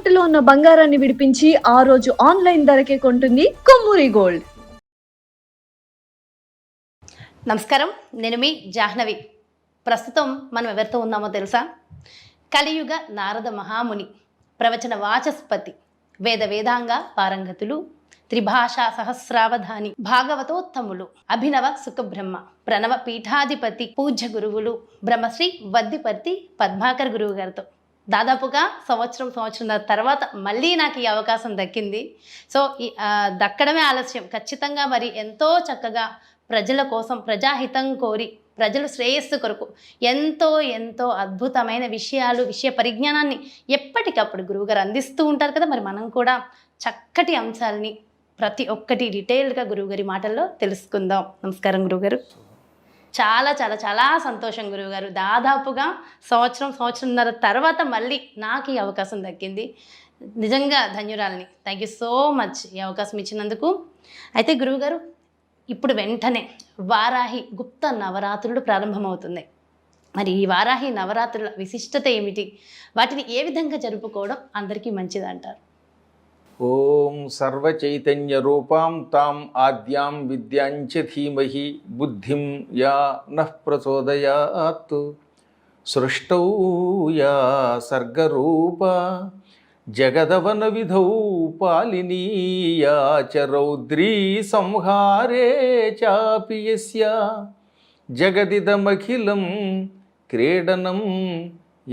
తాకట్టులో ఉన్న బంగారాన్ని విడిపించి ఆ రోజు ఆన్లైన్ ధరకే కొంటుంది కొమ్మూరి గోల్డ్. నమస్కారం, నేను మీ జాహ్నవి. ప్రస్తుతం మనం ఎవరితో ఉన్నామో తెలుసా? కలియుగ నారద మహాముని, ప్రవచన వాచస్పతి, వేదాంగ పారంగతులు, త్రిభాషా సహస్రావధాని, భాగవతోత్తములు, అభినవ సుఖబ్రహ్మ, ప్రణవ పీఠాధిపతి, పూజ్య గురువులు బ్రహ్మశ్రీ వద్దిపర్తి పద్మాకర్ గురువు గారితో దాదాపుగా సంవత్సరం తర్వాత మళ్ళీ నాకు ఈ అవకాశం దక్కింది. సో దక్కడమే ఆలస్యం. ఖచ్చితంగా మరి ఎంతో చక్కగా ప్రజల కోసం, ప్రజాహితం కోరి, ప్రజల శ్రేయస్సు కొరకు ఎంతో అద్భుతమైన విషయ పరిజ్ఞానాన్ని ఎప్పటికప్పుడు గురువుగారు అందిస్తూ ఉంటారు కదా. మరి మనం కూడా చక్కటి అంశాలని ప్రతి ఒక్కటి డీటెయిల్డ్గా గురువుగారి మాటల్లో తెలుసుకుందాం. నమస్కారం గురువుగారు. చాలా చాలా చాలా సంతోషం గురువుగారు. దాదాపుగా సంవత్సరంన్నర తర్వాత మళ్ళీ నాకు ఈ అవకాశం దక్కింది. నిజంగా ధన్యురాలని. థ్యాంక్ యూ సో మచ్ ఈ అవకాశం ఇచ్చినందుకు. అయితే గురువుగారు, ఇప్పుడు వెంటనే వారాహి గుప్త నవరాత్రులు ప్రారంభమవుతున్నాయి. మరి ఈ వారాహి నవరాత్రుల విశిష్టత ఏమిటి? వాటిని ఏ విధంగా జరుపుకోవడం అందరికీ మంచిది అంటారు? ఓం సర్వచైతన్య రూపాం తాం ఆద్యాం విద్యాంచ ధీమహి బుద్ధిం యా నః ప్రచోదయాత్ సృష్టౌ యా సర్గరూపా జగదవన విధౌ పాలినీయా చ రౌద్రీ సంహారే చాపి యస్య జగదిదమఖిలం క్రీడనం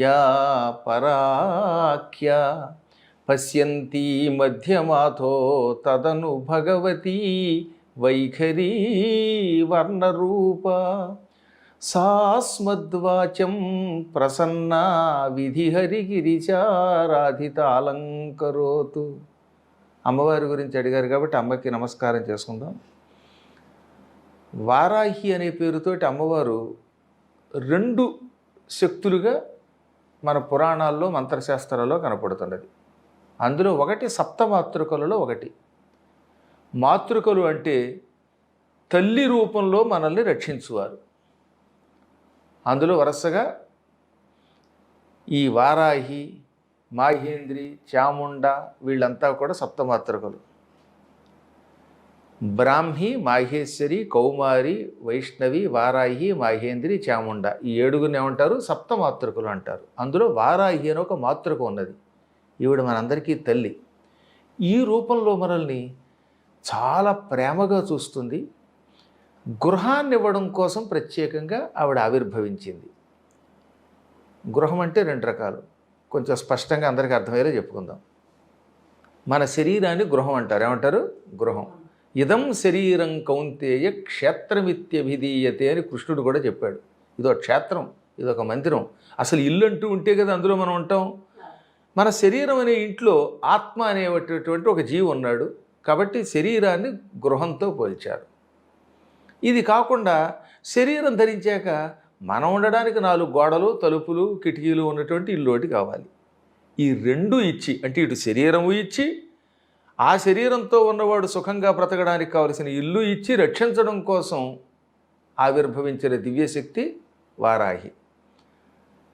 యా పరాఖ్య పశ్యంతి మధ్యమాథో తదను భగవతి వైఖరీ వర్ణరూప సాస్మద్వాచం ప్రసన్నా విధిహరిగిరిచారాధిత అలంకరోతు. అమ్మవారి గురించి అడిగారు కాబట్టి అమ్మకి నమస్కారం చేసుకుందాం. వారాహి అనే పేరుతోటి అమ్మవారు రెండు శక్తులుగా మన పురాణాల్లో మంత్రశాస్త్రాల్లో కనపడుతున్నది. అందులో ఒకటి సప్తమాతృకలలో ఒకటి. మాతృకలు అంటే తల్లి రూపంలో మనల్ని రక్షించువారు. అందులో వరుసగా ఈ వారాహి, మాహేంద్రి, చాముండ వీళ్ళంతా కూడా సప్తమాతృకలు. బ్రాహ్మి, మాహేశ్వరి, కౌమారి, వైష్ణవి, వారాహి, మాహేంద్రి, చాముండ ఈ ఏడుగురిని ఏమంటారు? సప్తమాతృకలు అంటారు. అందులో వారాహి అని ఒక మాతృక ఉన్నది. ఈవిడ మనందరికీ తల్లి. ఈ రూపంలో మనల్ని చాలా ప్రేమగా చూస్తుంది. గృహాన్ని ఇవ్వడం కోసం ప్రత్యేకంగా ఆవిడ ఆవిర్భవించింది. గృహం అంటే రెండు రకాలు, కొంచెం స్పష్టంగా అందరికీ అర్థమయ్యేలా చెప్పుకుందాం. మన శరీరాన్ని గృహం అంటారు. ఏమంటారు? గృహం. ఇదం శరీరం కౌంతేయ క్షేత్రమిత్యభిధీయతే అని కృష్ణుడు కూడా చెప్పాడు. ఇదొక క్షేత్రం, ఇదొక మందిరం. అసలు ఇల్లు అంటూ ఉంటే కదా అందులో మనం ఉంటాం. మన శరీరం అనే ఇంట్లో ఆత్మ అనేటటువంటి ఒక జీవి ఉన్నాడు. కాబట్టి శరీరాన్ని గృహంతో పోల్చారు. ఇది కాకుండా శరీరం ధరించాక మనం ఉండడానికి 4 గోడలు, తలుపులు, కిటికీలు ఉన్నటువంటి ఇల్లు ఒకటి కావాలి. ఈ రెండు ఇచ్చి, అంటే ఇటు శరీరము ఇచ్చి, ఆ శరీరంతో ఉన్నవాడు సుఖంగా బ్రతకడానికి కావలసిన ఇల్లు ఇచ్చి రక్షించడం కోసం ఆవిర్భవించిన దివ్యశక్తి వారాహి.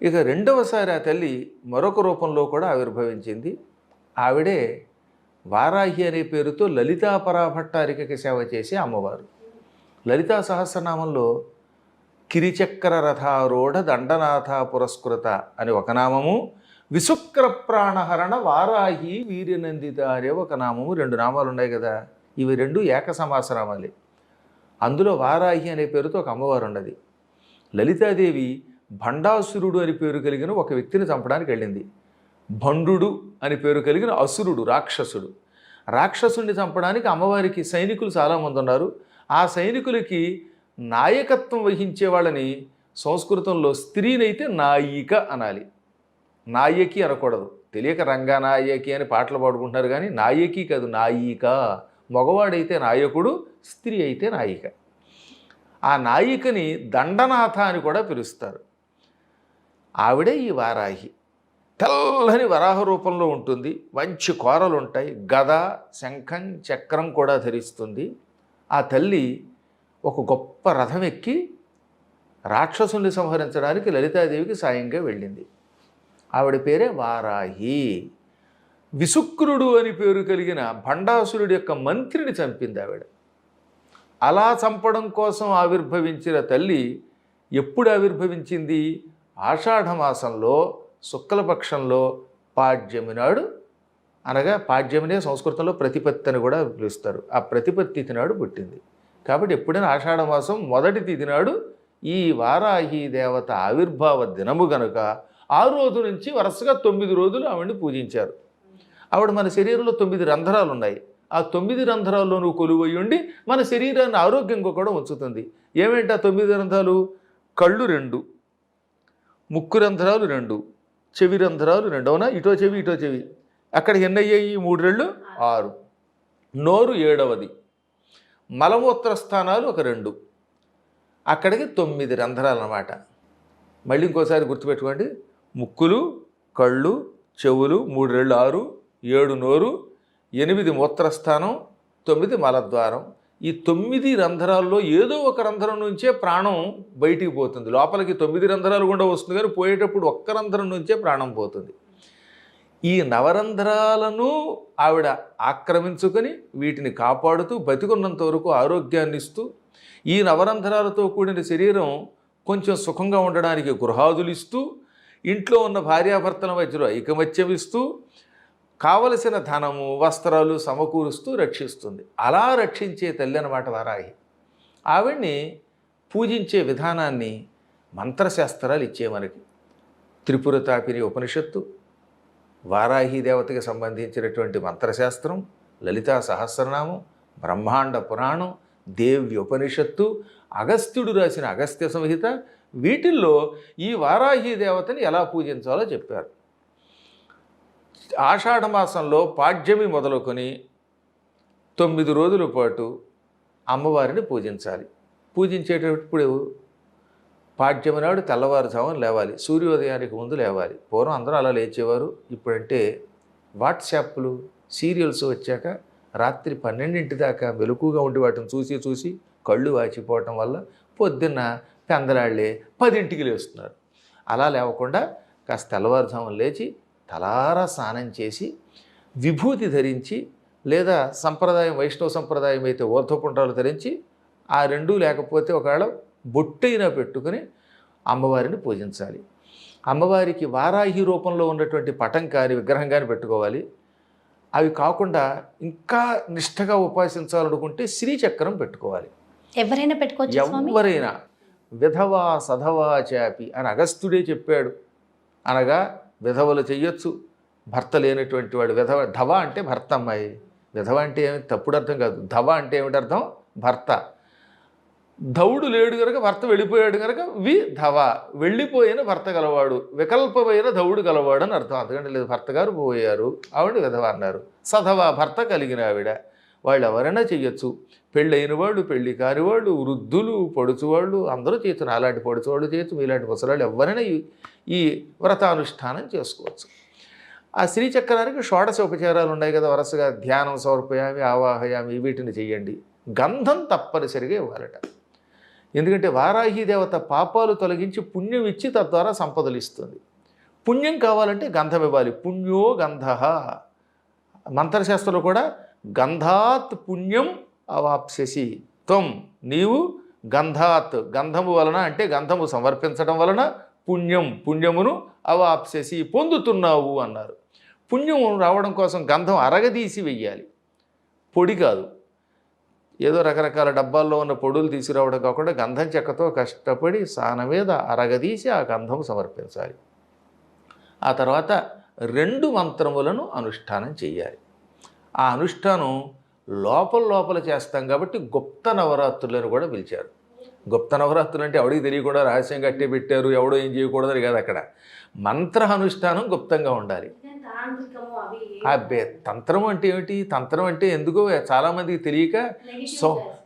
ఇక రెండవసారి ఆ తల్లి మరొక రూపంలో కూడా ఆవిర్భవించింది. ఆవిడే వారాహి అనే పేరుతో లలితా పరాభట్టారికకి సేవ చేసే అమ్మవారు. లలితా సహస్రనామంలో కిరిచక్ర రథారూఢ దండనాథ పురస్కృత అని ఒక నామము, విశుక్ర ప్రాణహరణ వారాహి వీర్యనందిత అనే ఒక నామము, 2 నామాలు ఉన్నాయి కదా. ఇవి 2 ఏక సమాసనామాలే. అందులో వారాహి అనే పేరుతో ఒక అమ్మవారు ఉన్నది. లలితాదేవి భండాసురుడు అని పేరు కలిగిన ఒక వ్యక్తిని చంపడానికి వెళ్ళింది. భండు అని పేరు కలిగిన అసురుడు, రాక్షసుడు. రాక్షసుడిని చంపడానికి అమ్మవారికి సైనికులు చాలామంది ఉన్నారు. ఆ సైనికులకి నాయకత్వం వహించే వాళ్ళని సంస్కృతంలో స్త్రీనైతే నాయిక అనాలి, నాయకి అనకూడదు. తెలియక రంగనాయకి అని పాటలు పాడుకుంటున్నారు కానీ నాయకి కాదు, నాయిక. మగవాడైతే నాయకుడు, స్త్రీ అయితే నాయిక. ఆ నాయికని దండనాథ అని కూడా పిలుస్తారు. ఆవిడే ఈ వారాహి. తెల్లని వరాహ రూపంలో ఉంటుంది. మంచి కోరలు ఉంటాయి. గద, శంఖం, చక్రం కూడా ధరిస్తుంది. ఆ తల్లి ఒక గొప్ప రథం ఎక్కి రాక్షసుల్ని సంహరించడానికి లలితాదేవికి సాయంగా వెళ్ళింది. ఆవిడ పేరే వారాహి. విసుక్రుడు అని పేరు కలిగిన భండాసురుడి యొక్క మంత్రిని చంపింది ఆవిడ. అలా చంపడం కోసం ఆవిర్భవించిన తల్లి ఎప్పుడు ఆవిర్భవించింది? ఆషాఢమాసంలో శుక్లపక్షంలో పాడ్యమి నాడు, అనగా పాడ్యమినే సంస్కృతంలో ప్రతిపత్తి అని కూడా పిలుస్తారు. ఆ ప్రతిపత్తి తిథి నాడు పుట్టింది. కాబట్టి ఎప్పుడైనా ఆషాఢమాసం మొదటి తిథి నాడు ఈ వారాహి దేవత ఆవిర్భావ దినము గనుక ఆ రోజు నుంచి వరుసగా 9 రోజులు ఆవిడని పూజించారు. ఆవిడ మన శరీరంలో 9 రంధ్రాలు ఉన్నాయి. ఆ 9 రంధ్రాల్లోనూ కొలువై ఉండి మన శరీరాన్ని ఆరోగ్యంగా కూడా ఉంచుతుంది. ఏమేంటి ఆ 9 రంధ్రాలు? కళ్ళు 2, ముక్కు రంధ్రాలు 2, చెవి రంధ్రాలు 2. అవునా? ఇటో చెవి ఇటో చెవి. అక్కడికి ఎన్ని అయ్యాయి? 3 రెళ్ళు 6. నోరు 7వది. మలమూత్ర స్థానాలు ఒక 2. అక్కడికి 9 రంధ్రాలు అన్నమాట. మళ్ళీ ఇంకోసారి గుర్తుపెట్టుకోండి. ముక్కులు, కళ్ళు, చెవులు 3 రెళ్ళు 6, 7 నోరు, 8 మూత్రస్థానం, 9 మలద్వారం. ఈ 9 రంధ్రాల్లో ఏదో ఒక రంధ్రం నుంచే ప్రాణం బయటికి పోతుంది. లోపలికి 9 రంధ్రాలు కూడా వస్తుంది, కానీ పోయేటప్పుడు ఒక్క రంధ్రం నుంచే ప్రాణం పోతుంది. ఈ నవరంధ్రాలను ఆవిడ ఆక్రమించుకొని వీటిని కాపాడుతూ బతికున్నంత వరకు ఆరోగ్యాన్ని ఇస్తూ, ఈ నవరంధ్రాలతో కూడిన శరీరం కొంచెం సుఖంగా ఉండడానికి గృహాదులు ఇస్తూ, ఇంట్లో ఉన్న భార్యాభర్తల మధ్యలో ఐకమత్యం ఇస్తూ, కావలసిన ధనము వస్త్రాలు సమకూరుస్తూ రక్షిస్తుంది. అలా రక్షించే తల్లి అన్నమాట వారాహి. ఆవిడ్ని పూజించే విధానాన్ని మంత్రశాస్త్రాలు ఇచ్చే మనకి. త్రిపురతాపిని ఉపనిషత్తు, వారాహి దేవతకి సంబంధించినటువంటి మంత్రశాస్త్రం, లలితా సహస్రనామం, బ్రహ్మాండ పురాణం, దేవ్య ఉపనిషత్తు, అగస్త్యుడు రాసిన అగస్త్య సంహిత, వీటిల్లో ఈ వారాహి దేవతని ఎలా పూజించాలో చెప్పారు. ఆషాఢమాసంలో పాడ్యమి మొదలుకొని 9 రోజుల పాటు అమ్మవారిని పూజించాలి. పూజించేటప్పుడు పాడ్యమి నాడు తెల్లవారుజామున లేవాలి, సూర్యోదయానికి ముందు లేవాలి. పూర్వం అందరూ అలా లేచేవారు. ఇప్పుడంటే వాట్సాప్లు సీరియల్స్ వచ్చాక రాత్రి 12 దాకా మెలకుగా ఉండి వాటిని చూసి కళ్ళు వాచిపోవటం వల్ల పొద్దున్న పెందలాళ్లే 10ంటికి లేస్తున్నారు. అలా లేవకుండా కాస్త తెల్లవారుజామున లేచి తలారా స్నానం చేసి విభూతి ధరించి, లేదా సంప్రదాయం వైష్ణవ సంప్రదాయం అయితే ఊర్ధ్వపుండ్రాలు ధరించి, ఆ 2 లేకపోతే ఒకవేళ బొట్టైనా పెట్టుకుని అమ్మవారిని పూజించాలి. అమ్మవారికి వారాహి రూపంలో ఉన్నటువంటి పటం కానీ విగ్రహం కానీ పెట్టుకోవాలి. అవి కాకుండా ఇంకా నిష్ఠగా ఉపాసించాలనుకుంటే శ్రీచక్రం పెట్టుకోవాలి. ఎవరైనా పెట్టుకోవచ్చు స్వామి? ఎవరైనా. విధవా సధవా చాపి అని అగస్త్యుడే చెప్పాడు. అనగా విధవలు చెయ్యొచ్చు, భర్త లేనటువంటి వాడు. విధవ, ధవ అంటే భర్త అమ్మాయి. విధవ అంటే ఏమి తప్పుడు అర్థం కాదు. ధవ అంటే ఏమిటి అర్థం? భర్త. ధవుడు లేడు కనుక భర్త వెళ్ళిపోయాడు కనుక విధవ, వెళ్ళిపోయిన భర్త గలవాడు, వికల్పమైన ధవుడు గలవాడు అని అర్థం. అందుకంటే లేదు, భర్త గారు పోయారు, ఆవిడ విధవ అన్నారు. సధవ, భర్త కలిగిన ఆవిడ. వాళ్ళు ఎవరైనా చెయ్యొచ్చు. పెళ్ళైన వాళ్ళు, పెళ్ళి కాని వాళ్ళు, వృద్ధులు, పొడుచువాళ్ళు అందరూ చేయొచ్చు. అలాంటి పొడుచువాళ్ళు చేయొచ్చు, మీలాంటి ముసలాళ్ళు ఎవరైనా ఈ వ్రతానుష్ఠానం చేసుకోవచ్చు. ఆ శ్రీచక్రానికి షోడశ ఉపచారాలు ఉన్నాయి కదా, వరుసగా ధ్యానం, సమర్పయామి, ఆవాహయామి, వీటిని చెయ్యండి. గంధం తప్పనిసరిగా ఇవ్వాలట. ఎందుకంటే వారాహి దేవత పాపాలు తొలగించి పుణ్యం ఇచ్చి తద్వారా సంపదలు ఇస్తుంది. పుణ్యం కావాలంటే గంధం ఇవ్వాలి. పుణ్యో గంధ. మంత్రశాస్త్రంలో కూడా గంధాత్ పుణ్యం అవాప్స్యసి త్వం, నీవు గంధాత్, గంధము వలన అంటే గంధము సమర్పించడం వలన పుణ్యమును అవాప్స్యసి పొందుతున్నావు అన్నారు. పుణ్యం రావడం కోసం గంధం అరగదీసి వెయ్యాలి, పొడి కాదు. ఏదో రకరకాల డబ్బాల్లో ఉన్న పొడులు తీసుకురావడం కాకుండా గంధం చెక్కతో కష్టపడి సాన మీద అరగదీసి ఆ గంధం సమర్పించాలి. ఆ తర్వాత 2 మంత్రములను అనుష్ఠానం చేయాలి. ఆ అనుష్ఠానం లోపల చేస్తాం కాబట్టి గుప్త నవరాత్రులను కూడా పిలిచారు. గుప్త నవరాత్రులు అంటే ఎవడికి తెలియకుండా రహస్యం కట్టే పెట్టారు, ఎవడో ఏం చేయకూడదని కాదు. అక్కడ మంత్ర అనుష్ఠానం గుప్తంగా ఉండాలి. అబ్బే, తంత్రం అంటే ఏమిటి? తంత్రం అంటే ఎందుకో చాలామందికి తెలియక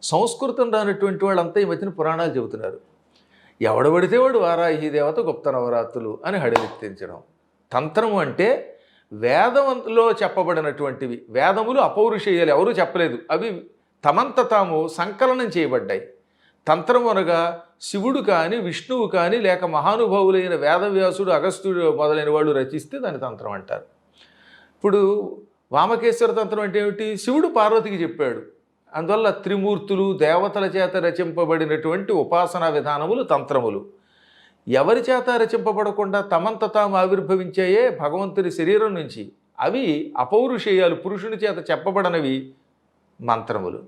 సంస్కృతం రానటువంటి వాళ్ళంతా ఈ మధ్యన పురాణాలు చెబుతున్నారు. ఎవడబడితే వాడు వారాహి దేవత గుప్త నవరాత్రులు అని హడలెత్తించడం. తంత్రం అంటే వేదంలో చెప్పబడినటువంటివి. వేదములు అపౌరుషేయాలు, ఎవరూ చెప్పలేదు, అవి తమంత తాము సంకలనం చేయబడ్డాయి. తంత్రం అనగా శివుడు కానీ, విష్ణువు కానీ, లేక మహానుభావులైన వేదవ్యాసుడు, అగస్త్యుడు మొదలైన వాళ్ళు రచిస్తే దాన్ని తంత్రం అంటారు. ఇప్పుడు వామకేశ్వర తంత్రం అంటే ఏమిటి? శివుడు పార్వతికి చెప్పాడు. అందువల్ల త్రిమూర్తులు దేవతల చేత రచింపబడినటువంటి ఉపాసనా విధానములు తంత్రములు. ఎవరి చేత రచింపబడకుండా తమంత తాము ఆవిర్భవించాయే భగవంతుని శరీరం నుంచి, అవి అపౌరుషేయాలు, పురుషుని చేత చెప్పబడనవి మంత్రములు.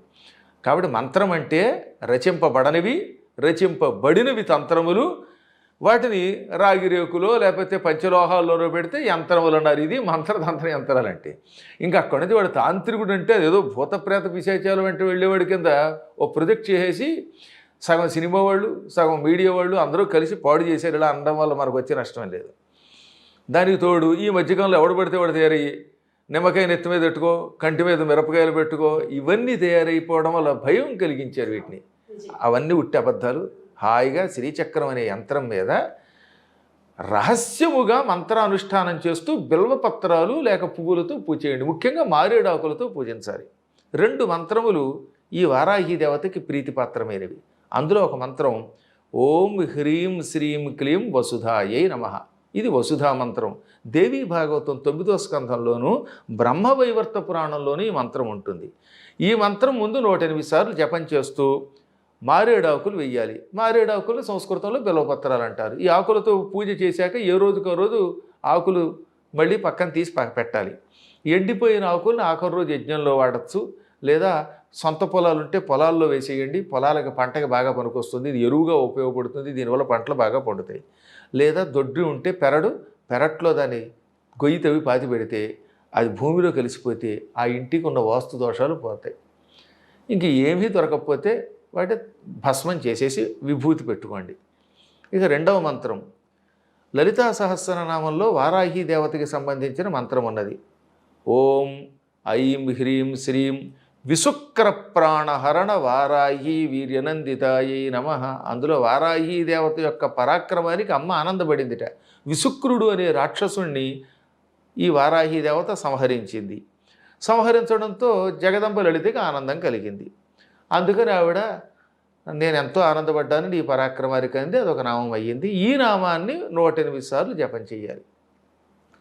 కాబట్టి మంత్రం అంటే రచింపబడనివి, రచింపబడినవి తంత్రములు. వాటిని రాగిరేకులో లేకపోతే పంచలోహాల్లోనో పెడితే యంత్రములు అన్నారు. ఇది మంత్రతంత్ర యంత్రాలు అంటే. ఇంకా అక్కడి నుంచి వాడు తాంత్రికుడు అంటే అదేదో భూతప్రేత పిశాచాలు వెంట వెళ్ళేవాడి కింద ఓ ప్రొజెక్ట్ చేసేసి సగం సినిమా వాళ్ళు, సగం మీడియా వాళ్ళు అందరూ కలిసి పాడు చేశారు. ఇలా అనడం వల్ల మనకు వచ్చే నష్టం లేదు. దానికి తోడు ఈ మధ్యకాలంలో ఎవడు పడితే వాడు తయారయ్యి నిమ్మకాయ నెత్తి మీద పెట్టుకో, కంటి మీద మిరపకాయలు పెట్టుకో, ఇవన్నీ తయారైపోవడం వల్ల భయం కలిగించారు వీటిని. అవన్నీ ఉట్టి అబద్ధాలు. హాయిగా శ్రీచక్రం అనే యంత్రం మీద రహస్యముగా మంత్రానుష్ఠానం చేస్తూ బిల్వపత్రాలు లేక పువ్వులతో పూజ చేయండి. ముఖ్యంగా మారేడాకులతో పూజించాలి. 2 మంత్రములు ఈ వారాహి దేవతకి ప్రీతిపాత్రమైనవి. అందులో ఒక మంత్రం ఓం హ్రీం శ్రీం క్లీం వసుధాయై నమః. ఇది వసుధా మంత్రం. దేవీ భాగవతం 9వ స్కంధంలోనూ బ్రహ్మవైవర్త పురాణంలోనూ ఈ మంత్రం ఉంటుంది. ఈ మంత్రం ముందు 108 సార్లు జపం చేస్తూ మారేడాకులు వెయ్యాలి. మారేడాకులు సంస్కృతంలో బిల్వపత్రాలు అంటారు. ఈ ఆకులతో పూజ చేశాక ఏ రోజుకో రోజు ఆకులు మళ్ళీ పక్కన తీసి పెట్టాలి. ఎండిపోయిన ఆకులను ఆఖరి రోజు యజ్ఞంలో వాడచ్చు, లేదా సొంత పొలాలు ఉంటే పొలాల్లో వేసేయండి. పొలాలకు పంటకి బాగా పనికొస్తుంది. ఇది ఎరువుగా ఉపయోగపడుతుంది. దీనివల్ల పంటలు బాగా పండుతాయి. లేదా దొడ్డి ఉంటే పెరట్లో దాన్ని గొయ్యి తవ్వి పాతి పెడితే అది భూమిలో కలిసిపోతే ఆ ఇంటికి ఉన్న వాస్తు దోషాలు పోతాయి. ఇంక ఏమీ దొరకకపోతే వాటి భస్మం చేసేసి విభూతి పెట్టుకోండి. ఇక 2వ మంత్రం లలితా సహస్రనామంలో వారాహి దేవతకి సంబంధించిన మంత్రం ఉన్నది. ఓం ఐం హ్రీం శ్రీం విశుక్ర ప్రాణహరణ వారాహి వీర్యనందితాయై నమః. అందులో వారాహి దేవత యొక్క పరాక్రమానికి అమ్మ ఆనందపడిందిట. విశుక్రుడు అనే రాక్షసుణ్ణి ఈ వారాహి దేవత సంహరించింది. సంహరించడంతో జగదంబ లలితకి ఆనందం కలిగింది. అందుకని ఆవిడ నేను ఎంతో ఆనందపడ్డాను ఈ పరాక్రమానికి అంది. అదొక నామం అయ్యింది. ఈ నామాన్ని 108 సార్లు జపం చేయాలి.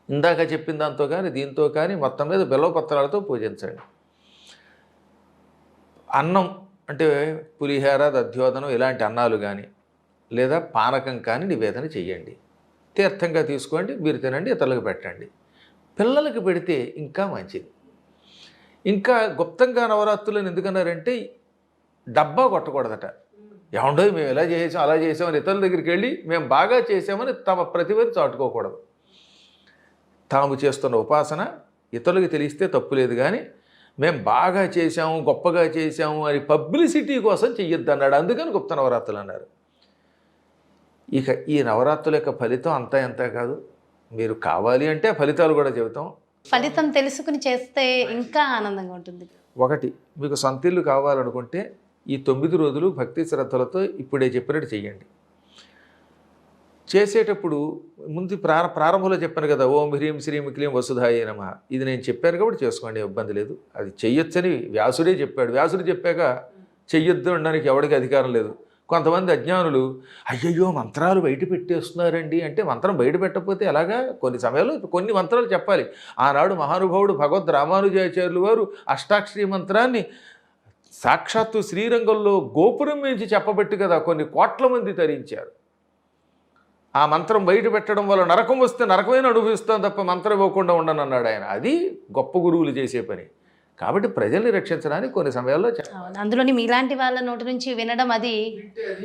ఇందాక చెప్పిన దాంతో కానీ దీంతో కానీ మొత్తం మీద బిల్వపత్రాలతో పూజించండి. అన్నం అంటే పులిహోర, దధ్యోదనం ఇలాంటి అన్నాలు కానీ లేదా పానకం కానీ నివేదన చెయ్యండి. తీర్థంగా తీసుకోండి, మీరు తినండి, ఇతరులకు పెట్టండి. పిల్లలకి పెడితే ఇంకా మంచిది. ఇంకా గుప్తంగా నవరాత్రులను ఎందుకన్నారంటే డబ్బా కొట్టకూడదట. ఏమండో మేము ఇలా చేసాం అలా చేసామని ఇతరుల దగ్గరికి వెళ్ళి మేము బాగా చేసామని తమ ప్రతిభని చాటుకోకూడదు. తాము చేస్తున్న ఉపాసన ఇతరులకు తెలిస్తే తప్పు లేదు, కానీ మేము బాగా చేసాము గొప్పగా చేసాము అని పబ్లిసిటీ కోసం చెయ్యొద్దు అన్నాడు. అందుకని గుప్త నవరాత్రులు అన్నారు. ఇక ఈ నవరాత్రుల యొక్క ఫలితం అంతా ఎంత కాదు. మీరు కావాలి అంటే ఫలితాలు కూడా చెబుతాం. ఫలితం తెలుసుకుని చేస్తే ఇంకా ఆనందంగా ఉంటుంది. ఒకటి, మీకు సొంతిల్లు కావాలనుకుంటే ఈ 9 రోజులు భక్తి శ్రద్ధలతో ఇప్పుడే చెప్పినట్టు చెయ్యండి. చేసేటప్పుడు ముందు ప్రారంభంలో చెప్పాను కదా, ఓం హ్రీం శ్రీం క్లీం వసుధాయై నమః. ఇది నేను చెప్పాను కాబట్టి చేసుకోండి, ఇబ్బంది లేదు. అది చెయ్యొచ్చని వ్యాసుడే చెప్పాడు. వ్యాసుడు చెప్పాక చెయ్యొద్దు అనడానికి ఎవరికి అధికారం లేదు. కొంతమంది అజ్ఞానులు అయ్యయ్యో మంత్రాలు బయట పెట్టేస్తున్నారండి అంటే, మంత్రం బయట పెట్టకపోతే ఎలాగా? కొన్ని సమయాల్లో కొన్ని మంత్రాలు చెప్పాలి. ఆనాడు మహానుభావుడు భగవద్ రామానుజాచార్యులు వారు అష్టాక్షరి మంత్రాన్ని సాక్షాత్తు శ్రీరంగంలో గోపురం నుంచి చెప్పబట్టి కదా కొన్ని కోట్ల మంది తరించారు. ఆ మంత్రం బయట పెట్టడం వల్ల నరకం వస్తే నరకమైన అనుభవిస్తాం తప్ప మంత్రం ఇవ్వకుండా ఉండనన్నాడు ఆయన. అది గొప్ప గురువులు చేసే పని. కాబట్టి ప్రజల్ని రక్షించడానికి కొన్ని సమయాల్లో అందులోని మీలాంటి వాళ్ళ నోటి నుంచి వినడం అది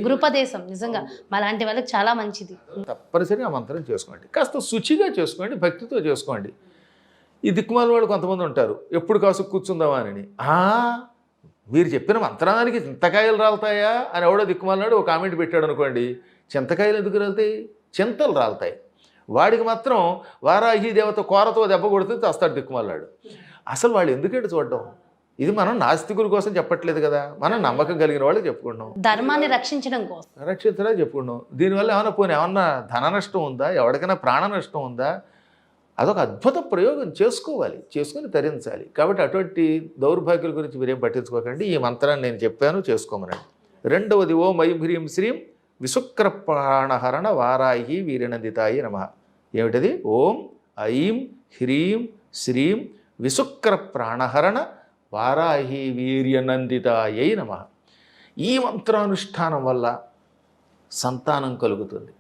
గృపదేశం. నిజంగా మాలాంటి వాళ్ళకి చాలా మంచిది. తప్పనిసరిగా ఆ మంత్రం చేసుకోండి. కాస్త శుచిగా చేసుకోండి, భక్తితో చేసుకోండి. ఈ దిక్కుమాల వాళ్ళు కొంతమంది ఉంటారు, ఎప్పుడు కాసు కూర్చుందామా అని. మీరు చెప్పిన మంత్రానికి చింతకాయలు రాలుతాయా అని ఎవడో దిక్కుమాలనాడు ఒక కామెంట్ పెట్టాడు అనుకోండి. చింతకాయలు ఎందుకు రాలుతాయి? చింతలు రాలుతాయి. వాడికి మాత్రం వారాహి దేవత కోరతో దెబ్బ కొడితే వస్తాడు దిక్కుమాలాడు. అసలు వాళ్ళు ఎందుకంటే చూడడం? ఇది మనం నాస్తికుల కోసం చెప్పట్లేదు కదా, మనం నమ్మకం కలిగిన వాళ్ళకి చెప్పుకుంటున్నాం. ధర్మాన్ని రక్షించడం కోసం రక్షించడా చెప్పుకున్నాం. దీనివల్ల ఏమన్నా ధన నష్టం ఉందా? ఎవరికైనా ప్రాణ నష్టం ఉందా? అదొక అద్భుత ప్రయోగం చేసుకోవాలి, చేసుకుని తరించాలి. కాబట్టి అటువంటి దౌర్భాగ్యుల గురించి మీరేం పట్టించుకోకండి. ఈ మంత్రాన్ని నేను చెప్పాను, చేసుకోమనండి. 2వది ఓం ఐం హ్రీం శ్రీం విశుక్ర ప్రాణహరణ వారాహి వీరనందితాయి నమః. ఏమిటది? ఓం ఐం హ్రీం శ్రీం విశుక్ర ప్రాణహరణ వారాహి వీర్యనందితాయై నమః. ఈ మంత్రానుష్ఠానం వల్ల సంతానం కలుగుతుంది.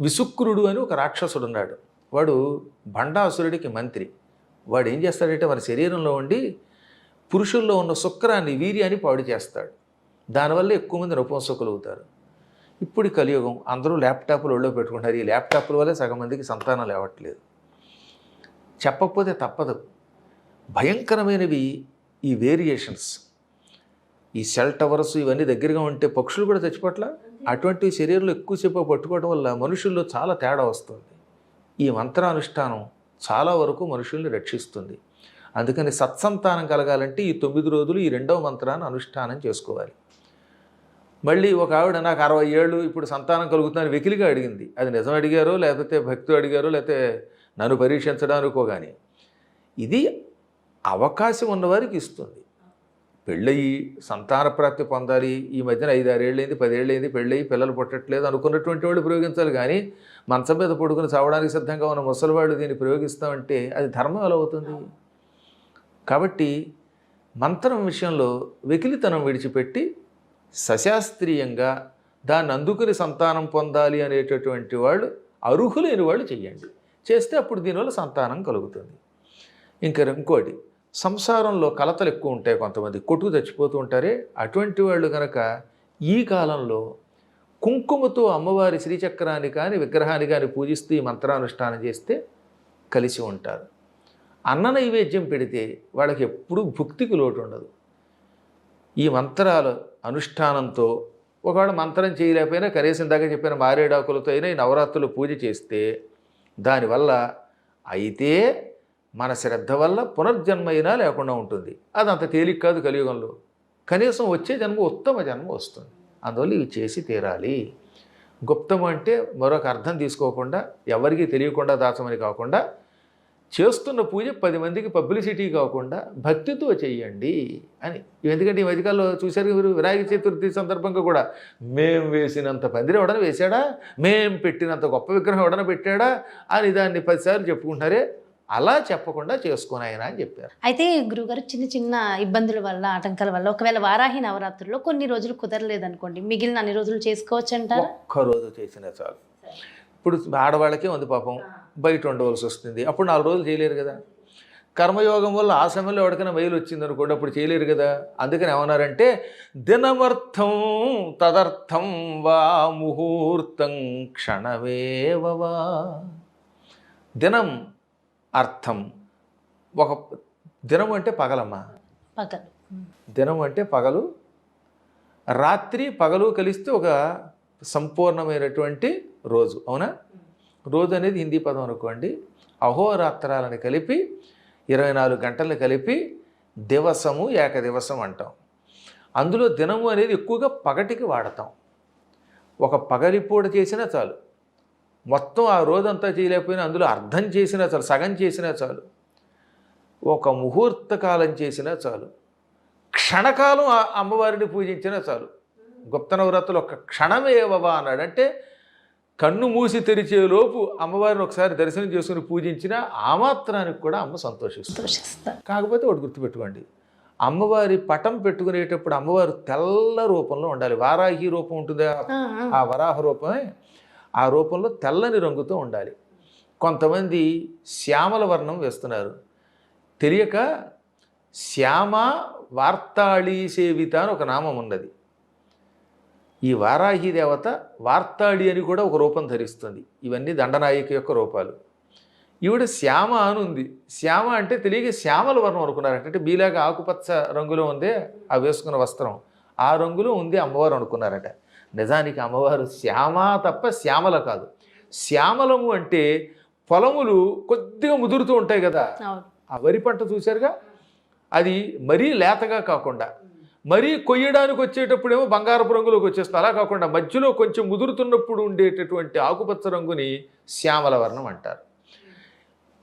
విశుక్రుడు అని ఒక రాక్షసుడు ఉన్నాడు. వాడు భండాసురుడికి మంత్రి. వాడు ఏం చేస్తాడంటే మన శరీరంలో ఉండి పురుషుల్లో ఉన్న శుక్రాన్ని వీర్యాన్ని పాడు చేస్తాడు. దానివల్ల ఎక్కువ మంది నపుంసకులవుతారు. ఇప్పుడు ఈ కలియుగం అందరూ ల్యాప్టాప్లు ఒళ్ళో పెట్టుకుంటారు. ఈ ల్యాప్టాప్ల వల్లే సగం మందికి సంతానం లేవట్లేదు. చెప్పకపోతే తప్పదు. భయంకరమైనవి ఈ వేరియేషన్స్. ఈ సెల్ టవర్స్ ఇవన్నీ దగ్గరగా ఉంటే పక్షులు కూడా చచ్చిపోట్ల. అటువంటి శరీరంలో ఎక్కువసేపు పట్టుకోవడం వల్ల మనుషుల్లో చాలా తేడా వస్తుంది. ఈ మంత్రానుష్ఠానం చాలా వరకు మనుషుల్ని రక్షిస్తుంది. అందుకని సత్సంతానం కలగాలంటే ఈ 9 రోజులు ఈ 2వ మంత్రాన్ని అనుష్ఠానం చేసుకోవాలి. మళ్ళీ ఒక ఆవిడ నాకు 60 ఏళ్ళు ఇప్పుడు సంతానం కలుగుతుందని వెకిలిగా అడిగింది. అది నిజం అడిగారో లేకపోతే భక్తి అడిగారో లేకపోతే నన్ను పరీక్షించడానికో కానీ ఇది అవకాశం ఉన్నవారికి ఇస్తుంది. పెళ్ళయి సంతాన ప్రాప్తి పొందాలి, ఈ మధ్యన 5-6 ఏళ్ళైంది 10 ఏళ్ళైంది పెళ్ళయి పిల్లలు పుట్టట్లేదు అనుకున్నటువంటి వాళ్ళు ప్రయోగించాలి. కానీ మంచం మీద పడుకుని చావడానికి సిద్ధంగా ఉన్న ముసలివాళ్ళు దీన్ని ప్రయోగిస్తామంటే అది ధర్మం ఎలా అవుతుంది? కాబట్టి మంత్రం విషయంలో వెకిలితనం విడిచిపెట్టి సశాస్త్రీయంగా దాన్ని అందుకుని సంతానం పొందాలి అనేటటువంటి వాళ్ళు అర్హులైన వాళ్ళు చెయ్యండి. చేస్తే అప్పుడు దీనివల్ల సంతానం కలుగుతుంది. ఇంకోటి, సంసారంలో కలతలు ఎక్కువ ఉంటాయి. కొంతమంది కొట్టుకు చచ్చిపోతూ ఉంటారే, అటువంటి వాళ్ళు కనుక ఈ కాలంలో కుంకుమతో అమ్మవారి శ్రీచక్రాన్ని కానీ విగ్రహాన్ని కానీ పూజిస్తూ ఈ మంత్రానుష్ఠానం చేస్తే కలిసి ఉంటారు. అన్న నైవేద్యం పెడితే వాళ్ళకి ఎప్పుడూ భుక్తికి లోటు ఉండదు. ఈ మంత్రాల అనుష్ఠానంతో ఒకవేళ మంత్రం చేయలేకపోయినా కనీసం దాకా చెప్పిన మారేడాకులతో అయినా ఈ నవరాత్రులు పూజ చేస్తే దానివల్ల అయితే మన శ్రద్ధ వల్ల పునర్జన్మైనా లేకుండా ఉంటుంది. అది అంత తేలిక కాదు కలియుగంలో. కనీసం వచ్చే జన్మ ఉత్తమ జన్మ వస్తుంది. అందువల్ల ఇవి చేసి తీరాలి. గుప్తం అంటే మరొక అర్థం తీసుకోకుండా ఎవరికీ తెలియకుండా దాచమని కాకుండా చేస్తున్న పూజ 10 మందికి పబ్లిసిటీ కాకుండా భక్తితో చెయ్యండి అని. ఎందుకంటే ఈ మధ్యకాలంలో చూశారు మీరు, వినాయక చతుర్థి సందర్భంగా కూడా మేం వేసినంత పందిరి ఎవడన వేశాడా, మేం పెట్టినంత గొప్ప విగ్రహం ఎవడన పెట్టాడా అని దాన్ని 10 సార్లు చెప్పుకుంటారే. అలా చెప్పకుండా చేసుకుని ఆయన అని చెప్పారు. అయితే గురుగారు చిన్న చిన్న ఇబ్బందుల వల్ల ఆటంకాల వల్ల ఒకవేళ వారాహి నవరాత్రుల్లో కొన్ని రోజులు కుదరలేదనుకోండి, మిగిలిన అన్ని రోజులు చేసుకోవచ్చు అంటారా? ఒక్కరోజు చేసినా చాలు. ఇప్పుడు ఆడవాళ్ళకే ఉంది పాపం, బయట ఉండవలసి వస్తుంది, అప్పుడు 4 రోజులు చేయలేరు కదా. కర్మయోగం వల్ల ఆ సమయంలో ఎవరికైనా మైలు వచ్చింది అనుకోండి, అప్పుడు చేయలేరు కదా. అందుకని ఏమన్నారంటే దినమర్థం తదర్థం వా ముహూర్తం క్షణమేవవా. దినం అర్థం, ఒక దినం అంటే పగలమ్మా, పగలు. దినం అంటే పగలు, రాత్రి పగలు కలిస్తే ఒక సంపూర్ణమైనటువంటి రోజు. అవునా? రోజు అనేది హిందీ పదం అనుకోండి. అహోరాత్రాలను కలిపి 24 గంటలను కలిపి దివసము ఏకదివసం అంటాం. అందులో దినము అనేది ఎక్కువగా పగటికి వాడతాం. ఒక పగలిపూట చేసినా చాలు, మొత్తం ఆ రోజంతా చేయలేకపోయినా అందులో అర్థం చేసినా చాలు, సగం చేసినా చాలు, ఒక ముహూర్త కాలం చేసినా చాలు, క్షణకాలం అమ్మవారిని పూజించినా చాలు. గుప్త నవరాత్రులు ఒక క్షణమేవవా అన్నాడు. అంటే కన్ను మూసి తెరిచేలోపు అమ్మవారిని ఒకసారి దర్శనం చేసుకుని పూజించినా ఆ మాత్రానికి కూడా అమ్మ సంతోషిస్తుంది. కాకపోతే ఒకటి గుర్తుపెట్టుకోండి, అమ్మవారి పటం పెట్టుకునేటప్పుడు అమ్మవారు తెల్ల రూపంలో ఉండాలి. వారాహి రూపం ఉంటుంది, ఆ వరాహ రూపమే, ఆ రూపంలో తెల్లని రంగుతో ఉండాలి. కొంతమంది శ్యామల వర్ణం వేస్తున్నారు, తెలియక శ్యామ వార్తాళీ సేవిత అని ఒక నామం ఉన్నది. ఈ వారాహి దేవత వార్తాళి అని కూడా ఒక రూపం ధరిస్తుంది. ఇవన్నీ దండనాయకి యొక్క రూపాలు. ఈవిడ శ్యామ అని ఉంది. శ్యామ అంటే తెలియక శ్యామల వర్ణం అనుకున్నారట. అంటే బీలాగా ఆకుపచ్చ రంగులో ఉందే ఆ వేసుకున్న వస్త్రం, ఆ రంగులో ఉంది అమ్మవారు అనుకున్నారట. నిజానికి అమ్మవారు శ్యామ తప్ప శ్యామల కాదు. శ్యామలము అంటే పొలములు కొద్దిగా ముదురుతూ ఉంటాయి కదా, ఆ వరి పంట చూశారుగా, అది మరీ లేతగా కాకుండా మరీ కొయ్యడానికి వచ్చేటప్పుడేమో బంగారపు రంగులోకి వచ్చేస్తుంది. అలా కాకుండా మధ్యలో కొంచెం ముదురుతున్నప్పుడు ఉండేటటువంటి ఆకుపచ్చ రంగుని శ్యామల వర్ణం అంటారు.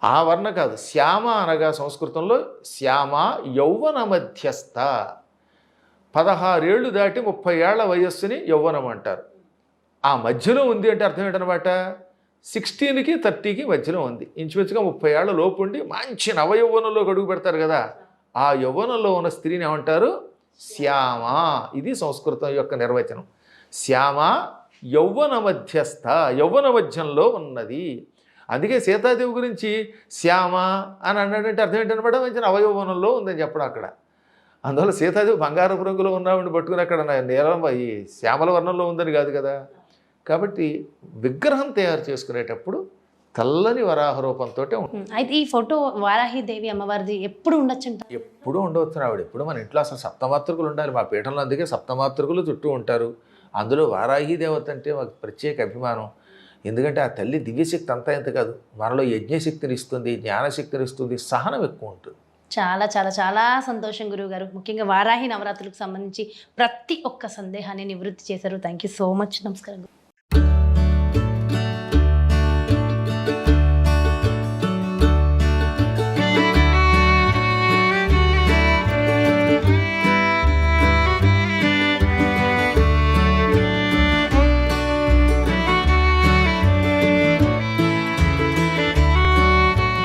ఆ వర్ణ కాదు, శ్యామ అనగా సంస్కృతంలో శ్యామ యౌవన మధ్యస్థ. 16 ఏళ్ళు దాటి 30 ఏళ్ల వయస్సుని యౌవనం అంటారు. ఆ మధ్యలో ఉంది అంటే అర్థం ఏంటనమాట, 16కి 30కి మధ్యలో ఉంది. ఇంచుమించుగా 30 ఏళ్ల లోపు ఉండి మంచి నవయౌవనంలోకి అడుగు పెడతారు కదా, ఆ యౌవనంలో ఉన్న స్త్రీని ఏమంటారు? శ్యామ. ఇది సంస్కృతం యొక్క నిర్వచనం. శ్యామ యౌవన మధ్యస్థ, యౌవన మధ్యంలో ఉన్నది. అందుకే సీతాదేవి గురించి శ్యామ అని అన్నాడంటే అర్థం ఏంటనమాట? మంచి నవయౌవనంలో ఉందని చెప్పడం అక్కడ. అందువల్ల సీతాదేవి బంగారపు రంగులో ఉన్నామని పట్టుకుని అక్కడ నీలం ఈ శ్యామల వర్ణంలో ఉందని కాదు కదా. కాబట్టి విగ్రహం తయారు చేసుకునేటప్పుడు తెల్లని వరాహ రూపంతో ఉంటుంది. అయితే ఈ ఫోటో వారాహిదేవి అమ్మవారిది ఎప్పుడు ఉండొచ్చు? ఎప్పుడూ ఉండవచ్చు. ఆవిడ ఎప్పుడు మన ఇంట్లో అసలు సప్తమాతృకులు ఉండాలి. మా పీఠంలో అందుకే సప్తమాతృకులు చుట్టూ ఉంటారు. అందులో వారాహి దేవత అంటే మాకు ప్రత్యేక అభిమానం. ఎందుకంటే ఆ తల్లి దివ్యశక్తి అంతా ఎంత కాదు, మనలో యజ్ఞశక్తిని ఇస్తుంది, జ్ఞానశక్తిని ఇస్తుంది, సహనం ఎక్కువ ఉంటుంది. చాలా చాలా చాలా సంతోషం గురువు గారు. ముఖ్యంగా వారాహి నవరాత్రులకు సంబంధించి ప్రతి ఒక్క సందేహాన్ని నివృత్తి చేశారు. Thank you so much. నమస్కారం.